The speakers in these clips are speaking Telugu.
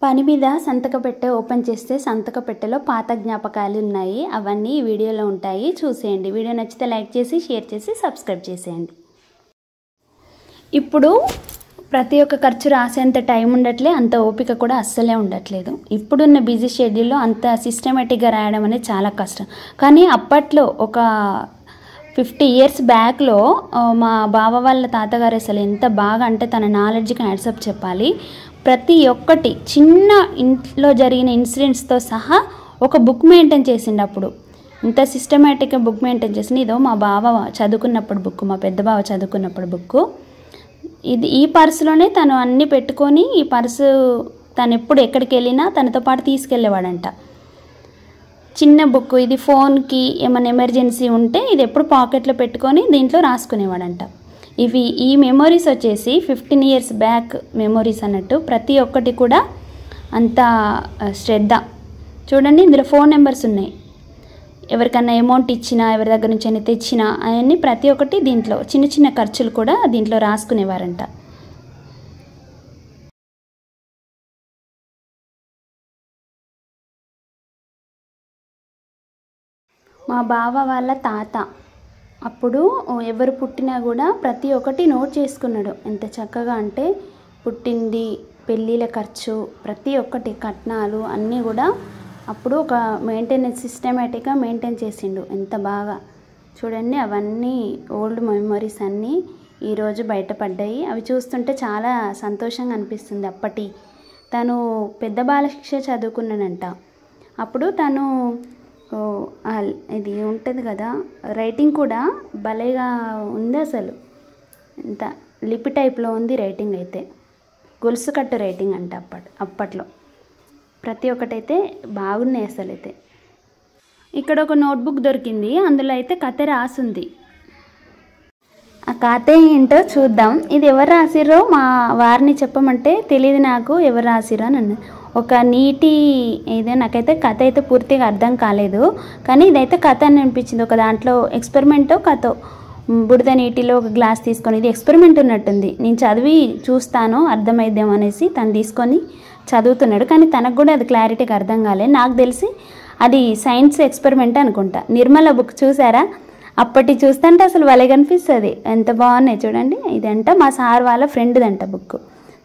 పని మీద సంతక పెట్టె ఓపెన్ చేస్తే సంతక పెట్టెలో పాత జ్ఞాపకాలు ఉన్నాయి. అవన్నీ ఈ వీడియోలో ఉంటాయి, చూసేయండి. వీడియో నచ్చితే లైక్ చేసి షేర్ చేసి సబ్స్క్రైబ్ చేసేయండి. ఇప్పుడు ప్రతి ఒక్క ఖర్చు రాసేంత టైం ఉండట్లే, అంత ఓపిక కూడా అస్సలే ఉండట్లేదు. ఇప్పుడున్న బిజీ షెడ్యూల్లో అంత సిస్టమేటిక్గా రాయడం అనేది చాలా కష్టం. కానీ అప్పట్లో ఒక 50 years బ్యాక్లో మా బావ వాళ్ళ తాతగారు అసలు ఎంత బాగా అంటే తన నాలెడ్జ్కి హ్యాట్సప్ చెప్పాలి. ప్రతి ఒక్కటి చిన్న ఇంట్లో జరిగిన ఇన్సిడెంట్స్తో సహా ఒక బుక్ మెయింటైన్ చేసిండు. అప్పుడు ఇంత సిస్టమేటిక్గా బుక్ మెయింటైన్ చేసింది. ఇదో మా బావ చదువుకున్నప్పుడు బుక్, మా పెద్ద బావ చదువుకున్నప్పుడు బుక్ ఇది. ఈ పర్సులోనే తను అన్నీ పెట్టుకొని, ఈ పర్సు తను ఎప్పుడు ఎక్కడికి వెళ్ళినా తనతో పాటు తీసుకెళ్ళేవాడంట. చిన్న బుక్ ఇది. ఫోన్కి ఏమైనా ఎమర్జెన్సీ ఉంటే ఇది ఎప్పుడు పాకెట్లో పెట్టుకొని దీంట్లో రాసుకునేవాడంట. ఈ మెమొరీస్ వచ్చేసి 15 years బ్యాక్ మెమొరీస్ అన్నట్టు. ప్రతి ఒక్కటి కూడా అంత శ్రద్ధ. చూడండి, ఇందులో ఫోన్ నెంబర్స్ ఉన్నాయి. ఎవరికన్నా అమౌంట్ ఇచ్చినా, ఎవరి దగ్గర నుంచి అయినా తెచ్చినా అవన్నీ ప్రతి ఒక్కటి దీంట్లో చిన్న చిన్న ఖర్చులు కూడా దీంట్లో రాసుకునేవారంట. మా బావ వాళ్ళ తాత అప్పుడు ఎవరు పుట్టినా కూడా ప్రతి ఒక్కటి నోట్ చేసుకున్నాడు. ఎంత చక్కగా అంటే పుట్టింది, పెళ్ళిళ్ళ ఖర్చు, ప్రతి ఒక్కటి కట్నాలు అన్నీ కూడా అప్పుడు ఒక మెయింటెనెన్స్ సిస్టమేటిక్గా మెయింటైన్ చేసిండు. ఎంత బాగా చూడండి. అవన్నీ ఓల్డ్ మెమరీస్ అన్నీ ఈరోజు బయటపడ్డాయి. అవి చూస్తుంటే చాలా సంతోషంగా అనిపిస్తుంది. అప్పటి తను పెద్ద బాలశిక్ష చదువుకున్నాడంట. అప్పుడు తను ఇది ఉంటుంది కదా, రైటింగ్ కూడా భలేగా ఉంది అసలు. ఇంత లిపి టైప్లో ఉంది రైటింగ్ అయితే. గొలుసు కట్టు రైటింగ్ అంట అప్పట్లో. ప్రతి ఒక్కటైతే బాగున్నాయి అసలు అయితే. ఇక్కడ ఒక నోట్బుక్ దొరికింది, అందులో అయితే కథ రాసుంది. ఆ కథ ఏంటో చూద్దాం. ఇది ఎవరు రాసిర్రో మా వారిని చెప్పమంటే తెలియదు నాకు ఎవరు రాసిర్రో అని అన్నది. ఒక నీటి ఏదో, నాకైతే కథ అయితే పూర్తిగా అర్థం కాలేదు, కానీ ఇదైతే కథ అని అనిపించింది. ఒక దాంట్లో ఎక్స్పెరిమెంటో కథో, బుడద నీటిలో ఒక గ్లాస్ తీసుకొని, ఇది ఎక్స్పెరిమెంట్ ఉన్నట్టుంది. నేను చదివి చూస్తాను అర్థమైద్దాం అనేసి తను తీసుకొని చదువుతున్నాడు. కానీ తనకు కూడా అది క్లారిటీగా అర్థం కాలేదు. నాకు తెలిసి అది సైన్స్ ఎక్స్పెరిమెంట్ అనుకుంటా. నిర్మల బుక్ చూసారా? అప్పటి చూస్తుంటే అసలు భలే కనిపిస్తుంది. ఎంత బాగున్నాయి చూడండి. ఇదంట మా సార్ వాళ్ళ ఫ్రెండ్దంట బుక్,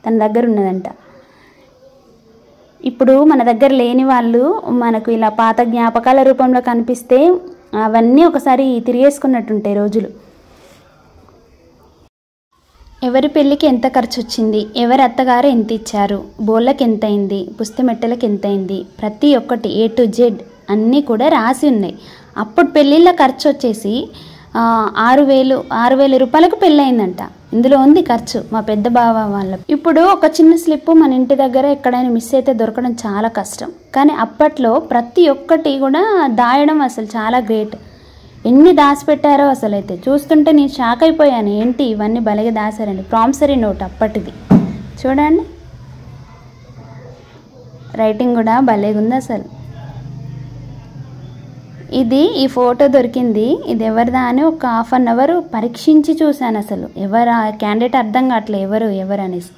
తన దగ్గర ఉన్నదంట. ఇప్పుడు మన దగ్గర లేని వాళ్ళు మనకు ఇలా పాత జ్ఞాపకాల రూపంలో కనిపిస్తే అవన్నీ ఒకసారి తిరిగేసుకున్నట్టుంటాయి రోజులు. ఎవరి పెళ్ళికి ఎంత ఖర్చు వచ్చింది, ఎవరి అత్తగారు ఎంత ఇచ్చారు, బోళ్ళకి ఎంత అయింది, పుస్తమెట్టెలకు ఎంత అయింది, ప్రతి ఒక్కటి A to Z అన్నీ కూడా రాసి ఉన్నాయి. అప్పుడు పెళ్ళిళ్ళ ఖర్చు వచ్చేసి 6,000 రూపాయలకు పెళ్ళయిందంట. ఇందులో ఉంది ఖర్చు మా పెద్ద బావ వాళ్ళ. ఇప్పుడు ఒక చిన్న స్లిప్ మన ఇంటి దగ్గర ఎక్కడైనా మిస్ అయితే దొరకడం చాలా కష్టం. కానీ అప్పట్లో ప్రతి ఒక్కటి కూడా దాయడం అసలు చాలా గ్రేట్. ఎన్ని దాచిపెట్టారో అసలు అయితే చూస్తుంటే నేను షాక్ అయిపోయాను. ఏంటి ఇవన్నీ భలేగా దాచారండి. Promissory note అప్పటిది. చూడండి, రైటింగ్ కూడా భలేగా ఉంది అసలు. ఈ ఫోటో దొరికింది, ఇది ఎవరిదా అని ఒక 1/2 hour పరీక్షించి చూశాను. అసలు ఎవరు క్యాండిడేట్ అర్థం కావట్లే ఎవరు అనేసి.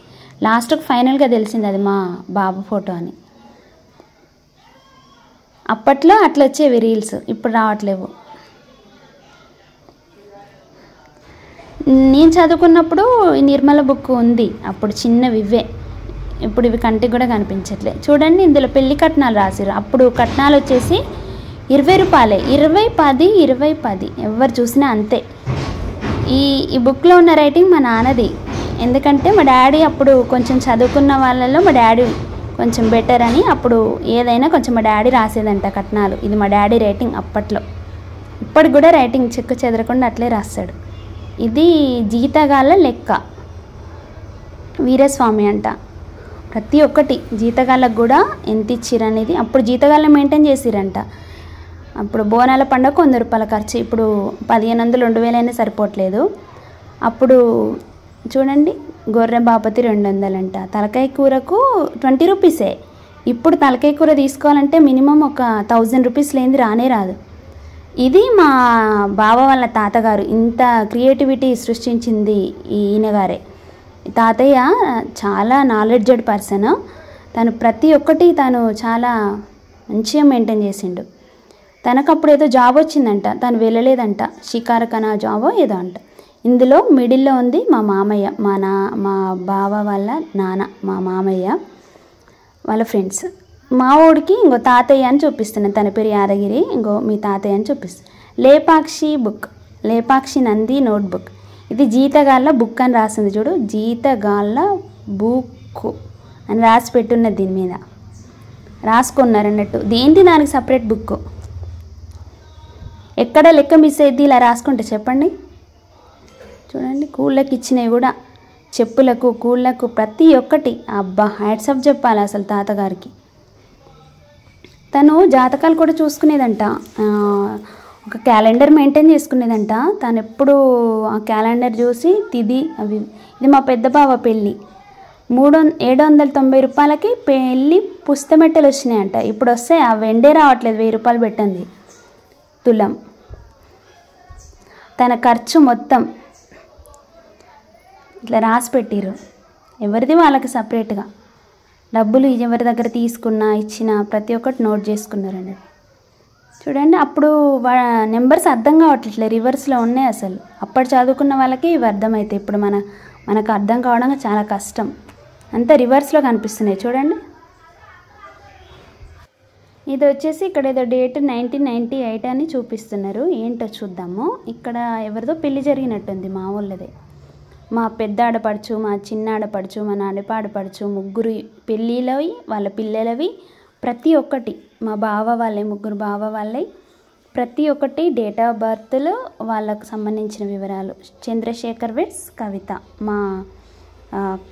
లాస్ట్కి ఫైనల్గా తెలిసింది అది మా బాబు ఫోటో అని. అప్పట్లో అట్లా వచ్చేవి రీల్స్, ఇప్పుడు రావట్లేవు. నేను చదువుకున్నప్పుడు ఈ నిర్మల బుక్ ఉంది, అప్పుడు చిన్నవి ఇవే. ఇప్పుడు ఇవి కంటికి కూడా కనిపించట్లే. చూడండి, ఇందులో పెళ్లి కట్నాలు రాసిరు. అప్పుడు కట్నాలు వచ్చేసి 20 రూపాయలే. 20, 10, 20, 10 ఎవరు చూసినా అంతే. ఈ బుక్లో ఉన్న రైటింగ్ మా నాన్నది. ఎందుకంటే మా డాడీ అప్పుడు కొంచెం చదువుకున్న వాళ్ళలో మా డాడీ కొంచెం బెటర్ అని అప్పుడు ఏదైనా కొంచెం మా డాడీ రాసేదంట కట్నాలు. ఇది మా డాడీ రైటింగ్ అప్పట్లో. ఇప్పటికి కూడా రైటింగ్ చెక్కు చెదరకుండా అట్లే రాస్తాడు. ఇది జీతగాళ్ళ లెక్క, వీరస్వామి అంట. ప్రతి ఒక్కటి జీతగాళ్ళకు కూడా ఎంత ఇచ్చిర్రు అనేది. అప్పుడు జీతగాళ్ళ మెయింటైన్ చేసిరంట. అప్పుడు బోనాల పండుగ 100 రూపాయల ఖర్చు. ఇప్పుడు 1500, 2000 అయినా సరిపోవట్లేదు. అప్పుడు చూడండి, గొర్రె బాపతి 200 అంట. తలకాయ కూరకు 20 రూపీసే. ఇప్పుడు తలకాయ కూర తీసుకోవాలంటే మినిమం ఒక 1000 రూపీస్ లేనిది రానే రాదు. ఇది మా బావ వాళ్ళ తాతగారు. ఇంత క్రియేటివిటీ సృష్టించింది ఈయనగారే. తాతయ్య చాలా నాలెడ్జెడ్ పర్సన్. తను ప్రతి ఒక్కటి తను చాలా మంచిగా మెయింటైన్ చేసిండు. తనకు అప్పుడు ఏదో జాబ్ వచ్చిందంట, తను వెళ్ళలేదంట, షికారకనా జాబో ఏదో అంట. ఇందులో మిడిల్లో ఉంది మా మామయ్య, మా బావ వాళ్ళ నాన్న, మా మామయ్య వాళ్ళ ఫ్రెండ్స్. మా ఊడికి ఇంకో తాతయ్య అని చూపిస్తున్నాను, తన పేరు యాదగిరి, ఇంకో మీ తాతయ్య అని చూపిస్తాను. Lepakshi book, Lepakshi Nandi notebook. ఇది జీతగాళ్ళ బుక్ అని రాసింది చూడు, జీతగాళ్ళ బుక్ అని రాసి పెట్టున్నది, దీని మీద రాసుకున్నారు అన్నట్టు. దేంటి దానికి సపరేట్ బుక్, ఎక్కడ లెక్క మిస్ అయ్యింది ఇలా రాసుకుంటే చెప్పండి. చూడండి, కూళ్ళకి ఇచ్చినవి కూడా, చెప్పులకు కూళ్ళకు ప్రతి ఒక్కటి. అబ్బా హ్యాట్స్ ఆఫ్ చెప్పాలి అసలు తాతగారికి. తను జాతకాలు కూడా చూసుకునేదంట, ఒక క్యాలెండర్ మెయింటైన్ చేసుకునేదంట. తను ఎప్పుడు ఆ క్యాలెండర్ చూసి తిది అవి. ఇది మా పెద్ద బావ పెళ్ళి, 790 రూపాయలకి పెళ్ళి పుస్తమెట్టలు వచ్చినాయంట. ఇప్పుడు వస్తాయి ఆ వెండే రావట్లేదు, 1000 రూపాయలు పెట్టింది తులం. తన ఖర్చు మొత్తం ఇట్లా రాసి పెట్టిరు, ఎవరిది వాళ్ళకి సపరేట్గా. డబ్బులు ఎవరి దగ్గర తీసుకున్నా ఇచ్చినా ప్రతి ఒక్కటి నోట్ చేసుకున్నారు అన్నట్టు. చూడండి, అప్పుడు నెంబర్స్ అర్థం కావట్లేదు, రివర్స్లో ఉన్నాయి అసలు. అప్పుడు చదువుకున్న వాళ్ళకి ఇవి అర్థమవుతాయి, ఇప్పుడు మనకు అర్థం కావడం చాలా కష్టం. అంతా రివర్స్లో కనిపిస్తున్నాయి చూడండి. ఇది వచ్చేసి ఇక్కడ ఏదో డేట్ 1998 అని చూపిస్తున్నారు, ఏంటో చూద్దాము. ఇక్కడ ఎవరిదో పెళ్ళి జరిగినట్టుంది, మా ఊళ్ళదే. మా పెద్ద ఆడపడుచు, మా చిన్న ఆడపడుచు, మా నడిప ఆడపడుచు, ముగ్గురు పెళ్ళిళ్ళవి, వాళ్ళ పిల్లలవి ప్రతి ఒక్కటి, మా బావ వాళ్ళే, ముగ్గురు బావ వాళ్ళే ప్రతి ఒక్కటి, డేట్ ఆఫ్ బర్త్లు, వాళ్ళకు సంబంధించిన వివరాలు. చంద్రశేఖర్ వెడ్స్ కవిత, మా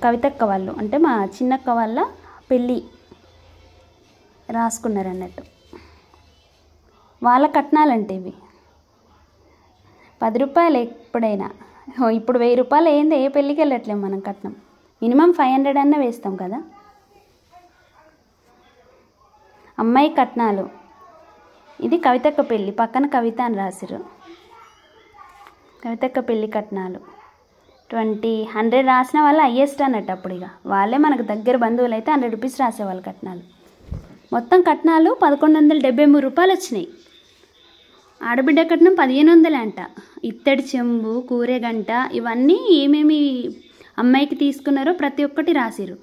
కవితక్క వాళ్ళు, అంటే మా చిన్నక్క వాళ్ళ పెళ్ళి రాసుకున్నారు అన్నట్టు. వాళ్ళ కట్నాలంటే ఇవి 10 రూపాయలు ఎప్పుడైనా. ఇప్పుడు 1000 రూపాయలు ఏంది, ఏ పెళ్ళికి వెళ్ళట్లేము మనం కట్నం. మినిమం 500 అన్న వేస్తాం కదా. అమ్మాయి కట్నాలు, ఇది కవితక్క పెళ్ళి, పక్కన కవిత అని రాసిరు. కవితక్క పెళ్ళి కట్నాలు 100 రాసిన వాళ్ళు హయ్యెస్ట్ అన్నట్టు. అప్పుడు ఇక వాళ్ళే మనకు దగ్గర బంధువులు అయితే 100 రూపీస్ రాసేవాళ్ళు కట్నాలు. మొత్తం కట్నాలు 1173 రూపాయలు వచ్చినాయి. ఆడబిడ్డ కట్నం 1500 అంట. ఇత్తడి చెంబు, కూరెగంట, ఇవన్నీ ఏమేమి అమ్మాయికి తీసుకున్నారో ప్రతి ఒక్కటి రాసిరు.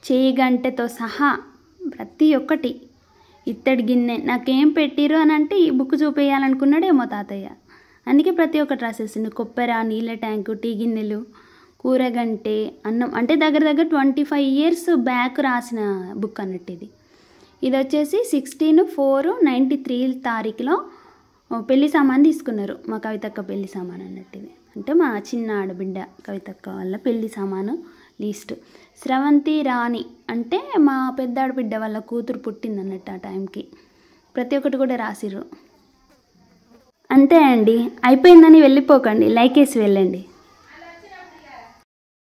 చేయి గంటతో సహా ప్రతి ఒక్కటి. ఇత్తడి గిన్నె నాకేం పెట్టిరు అని అంటే ఈ బుక్ చూపేయాలనుకున్నాడేమో తాతయ్య, అందుకే ప్రతి ఒక్కటి రాసేసిండు. కొబ్బరి, నీళ్ళ ట్యాంకు, టీ గిన్నెలు, కూరగంటే, అన్నం, అంటే దగ్గర 25 years బ్యాక్ రాసిన బుక్ అన్నట్టు ఇది. ఇది వచ్చేసి 16/4/93 తారీఖులో పెళ్లి సామాన్ తీసుకున్నారు, మా కవితక్క పెళ్లి సామాన్ అన్నట్టు ఇది. అంటే మా చిన్న ఆడబిడ్డ కవితక్క వాళ్ళ పెళ్లి సామాను లిస్టు. స్రవంతి రాణి అంటే మా పెద్ద ఆడబిడ్డ వాళ్ళ కూతురు పుట్టింది అన్నట్టు ఆ టైంకి. ప్రతి ఒక్కటి కూడా రాసిర్రు. అంతే అండి, అయిపోయిందని వెళ్ళిపోకండి, లైక్ వేసి వెళ్ళండి.